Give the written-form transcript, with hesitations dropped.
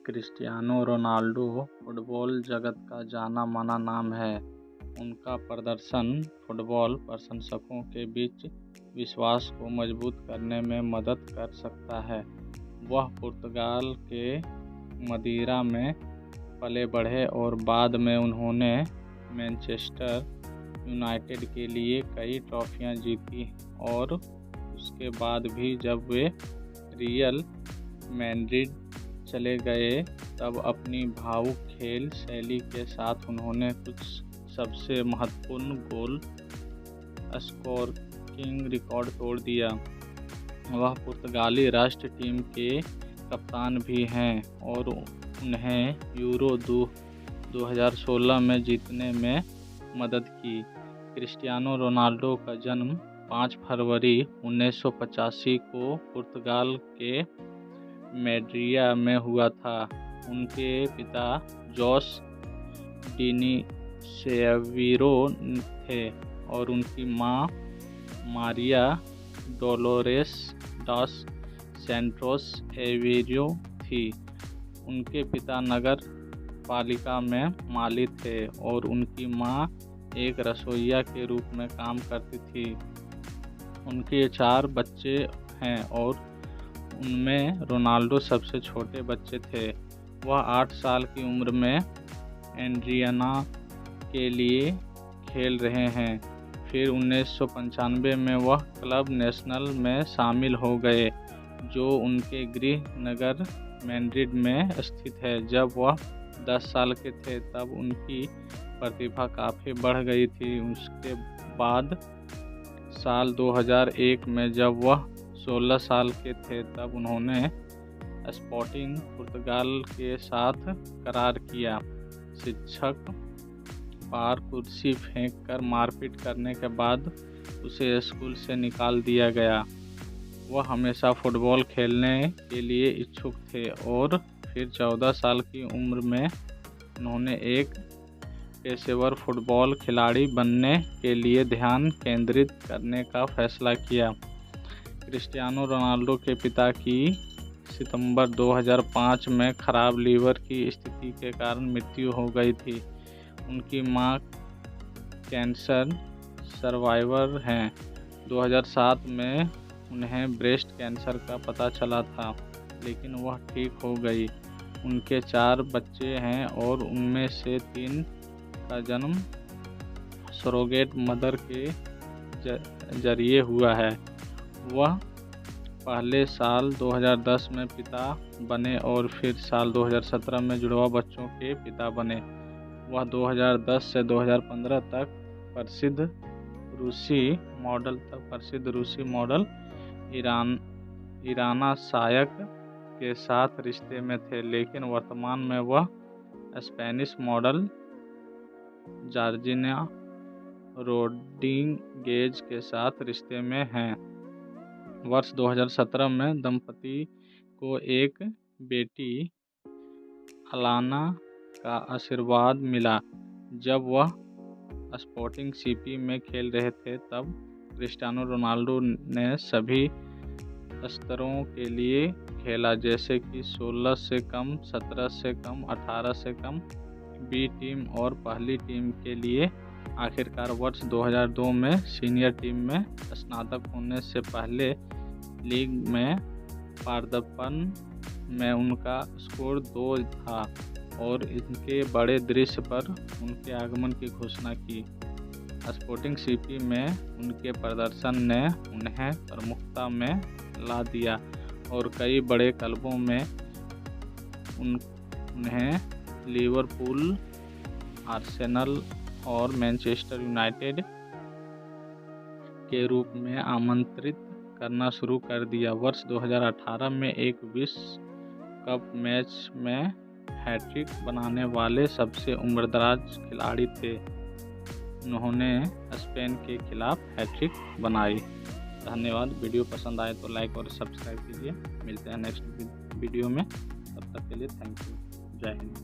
Cristiano Ronaldo football जगत का जाना-माना नाम है। उनका प्रदर्शन फुटबॉल प्रशंसकों के बीच विश्वास को मजबूत करने में मदद कर सकता है। वह पुर्तगाल के मदीरा में पले-बढ़े और बाद में उन्होंने मैनचेस्टर यूनाइटेड के लिए कई ट्रॉफियां जीती और उसके बाद भी जब वे रियल मैड्रिड चले गए तब अपनी भावुक खेल शैली के साथ उन्होंने कुछ सबसे महत्वपूर्ण गोल स्कोरिंग रिकॉर्ड तोड़ दिया। वह पुर्तगाली राष्ट्रीय टीम के कप्तान भी हैं और उन्हें यूरो 2016 में जीतने में मदद की। क्रिस्टियानो रोनाल्डो का जन्म 5 फरवरी 1985 को पुर्तगाल के मैड्रिया में हुआ था। उनके पिता जोस डिनीसेविरो थे और उनकी मां मारिया डोलोरेस डास सैंटोस एवेरियो थी। उनके पिता नगर पालिका में माली थे और उनकी मां एक रसोइया के रूप में काम करती थी। उनके 4 बच्चे हैं और उनमें रोनाल्डो सबसे छोटे बच्चे थे। वह 8 साल की उम्र में एड्रियाना के लिए खेल रहे हैं। फिर 1995 में वह क्लब नेशनल में शामिल हो गए, जो उनके गृह नगर मैड्रिड में स्थित है। जब वह 10 साल के थे तब उनकी प्रतिभा काफ़ी बढ़ गई थी। उसके बाद साल 2001 में जब वह 16 साल के थे तब उन्होंने स्पोर्टिंग पुर्तगाल के साथ करार किया। शिक्षक पर कुर्सी फेंककर मारपीट करने के बाद उसे स्कूल से निकाल दिया गया। वह हमेशा फुटबॉल खेलने के लिए इच्छुक थे और फिर 14 साल की उम्र में उन्होंने एक पेशेवर फुटबॉल खिलाड़ी बनने के लिए ध्यान केंद्रित करने का फैसला किया। क्रिस्टियानो रोनाल्डो के पिता की सितंबर 2005 में खराब लीवर की स्थिति के कारण मृत्यु हो गई थी। उनकी मां कैंसर सर्वाइवर हैं। 2007 में उन्हें ब्रेस्ट कैंसर का पता चला था, लेकिन वह ठीक हो गई। उनके 4 बच्चे हैं और उनमें से 3 का जन्म सरोगेट मदर के जरिए हुआ है। वह पहले साल 2010 में पिता बने और फिर साल 2017 में जुड़वा बच्चों के पिता बने। वह 2010 से 2015 तक प्रसिद्ध रूसी मॉडल इराना शायक के साथ रिश्ते में थे, लेकिन वर्तमान में वह स्पेनिश मॉडल जॉर्जिना रोड्रिगेज के साथ रिश्ते में हैं। वर्ष 2017 में दंपति को एक बेटी अलाना का आशीर्वाद मिला। जब वह स्पोर्टिंग सीपी में खेल रहे थे तब क्रिस्टियानो रोनाल्डो ने सभी स्तरों के लिए खेला, जैसे कि 16 से कम, 17 से कम, 18 से कम, बी टीम और पहली टीम के लिए। आखिरकार वर्ष 2002 में सीनियर टीम में स्नातक होने से पहले लीग में पदार्पण में उनका स्कोर 2 था और इनके बड़े दृश्य पर उनके आगमन की घोषणा की। स्पोर्टिंग सीपी में उनके प्रदर्शन ने उन्हें प्रमुखता में ला दिया और कई बड़े क्लबों में उन्हें लिवरपूल, आर्सेनल और मैनचेस्टर यूनाइटेड के रूप में आमंत्रित करना शुरू कर दिया। वर्ष 2018 में एक विश्व कप मैच में हैट्रिक बनाने वाले सबसे उम्रदराज खिलाड़ी थे। उन्होंने स्पेन के खिलाफ हैट्रिक बनाई। धन्यवाद। वीडियो पसंद आए तो लाइक और सब्सक्राइब कीजिए। मिलते हैं नेक्स्ट वीडियो में। तब तक के लिए थैंक यू। जय हिंद।